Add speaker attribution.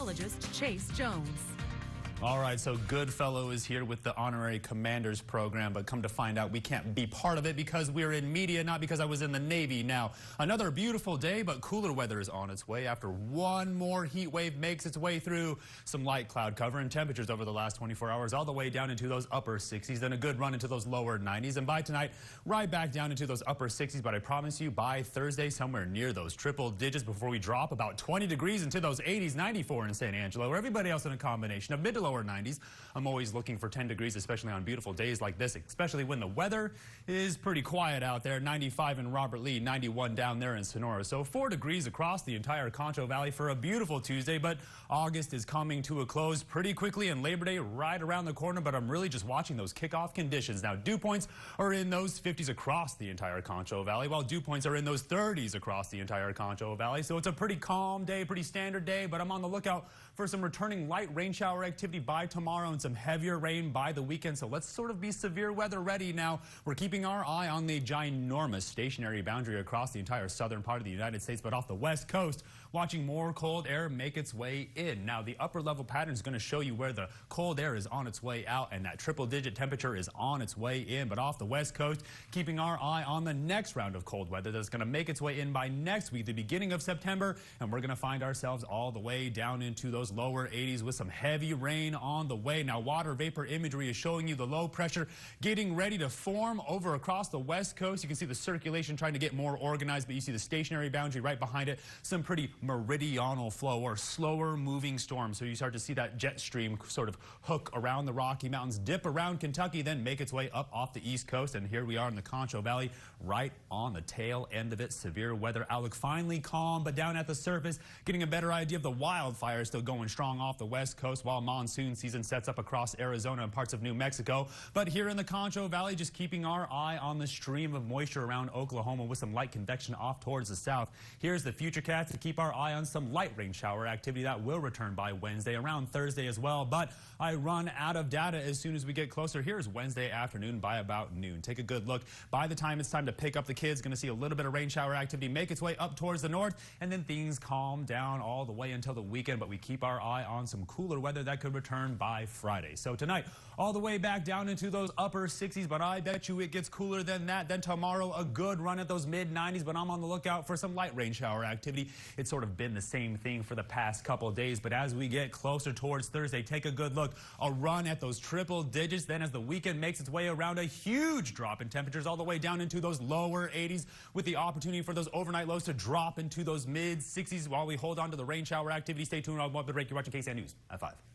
Speaker 1: meteorologist Chase Jones.
Speaker 2: All right, so Goodfellow is here with the Honorary Commanders program, but come to find out we can't be part of it because we're in media, not because I was in the Navy. Now, another beautiful day, but cooler weather is on its way after one more heat wave makes its way through. Some light cloud cover and temperatures over the last 24 hours all the way down into those upper 60s, then a good run into those lower 90s, and by tonight, right back down into those upper 60s, but I promise you by Thursday, somewhere near those triple digits before we drop about 20 degrees into those 80s, 94 in San Angelo, or everybody else in a combination of mid to lower 90s. I'm always looking for 10 degrees, especially on beautiful days like this, especially when the weather is pretty quiet out there. 95 in Robert Lee, 91 down there in Sonora. So 4 degrees across the entire Concho Valley for a beautiful Tuesday, but August is coming to a close pretty quickly and Labor Day right around the corner, but I'm really just watching those kickoff conditions. Now, dew points are in those 50s across the entire Concho Valley, while dew points are in those 30s across the entire Concho Valley. So it's a pretty calm day, pretty standard day, but I'm on the lookout for some returning light rain shower activity by tomorrow and some heavier rain by the weekend. So let's sort of be severe weather ready now. We're keeping our eye on the ginormous stationary boundary across the entire southern part of the United States, but off the west coast, watching more cold air make its way in. Now, the upper level pattern is going to show you where the cold air is on its way out and that triple digit temperature is on its way in. But off the west coast, keeping our eye on the next round of cold weather that's going to make its way in by next week, the beginning of September, and we're going to find ourselves all the way down into those lower 80s with some heavy rain on the way. Now, water vapor imagery is showing you the low pressure getting ready to form over across the west coast. You can see the circulation trying to get more organized, but you see the stationary boundary right behind it. Some pretty meridional flow or slower moving storms. So you start to see that jet stream sort of hook around the Rocky Mountains, dip around Kentucky, then make its way up off the east coast. And here we are in the Concho Valley, right on the tail end of it. Severe weather outlook finally calm, but down at the surface, getting a better idea of the wildfires still going strong off the west coast while monsoon season sets up across Arizona and parts of New Mexico. But here in the Concho Valley, just keeping our eye on the stream of moisture around Oklahoma with some light convection off towards the south. Here's the futurecast to keep our eye on some light rain shower activity that will return by Wednesday, around Thursday as well. But I run out of data as soon as we get closer. Here's Wednesday afternoon by about noon. Take a good look. By the time it's time to pick up the kids, going to see a little bit of rain shower activity make its way up towards the north, and then things calm down all the way until the weekend. But we keep our eye on some cooler weather that could return by Friday. So tonight, all the way back down into those upper 60s, but I bet you it gets cooler than that. Then tomorrow, a good run at those mid 90s, but I'm on the lookout for some light rain shower activity. It's sort of been the same thing for the past couple of days, but as we get closer towards Thursday, take a good look. A run at those triple digits. Then as the weekend makes its way around, a huge drop in temperatures all the way down into those lower 80s with the opportunity for those overnight lows to drop into those mid 60s while we hold on to the rain shower activity. Stay tuned. I'll break. You're watching KSAN News at 5.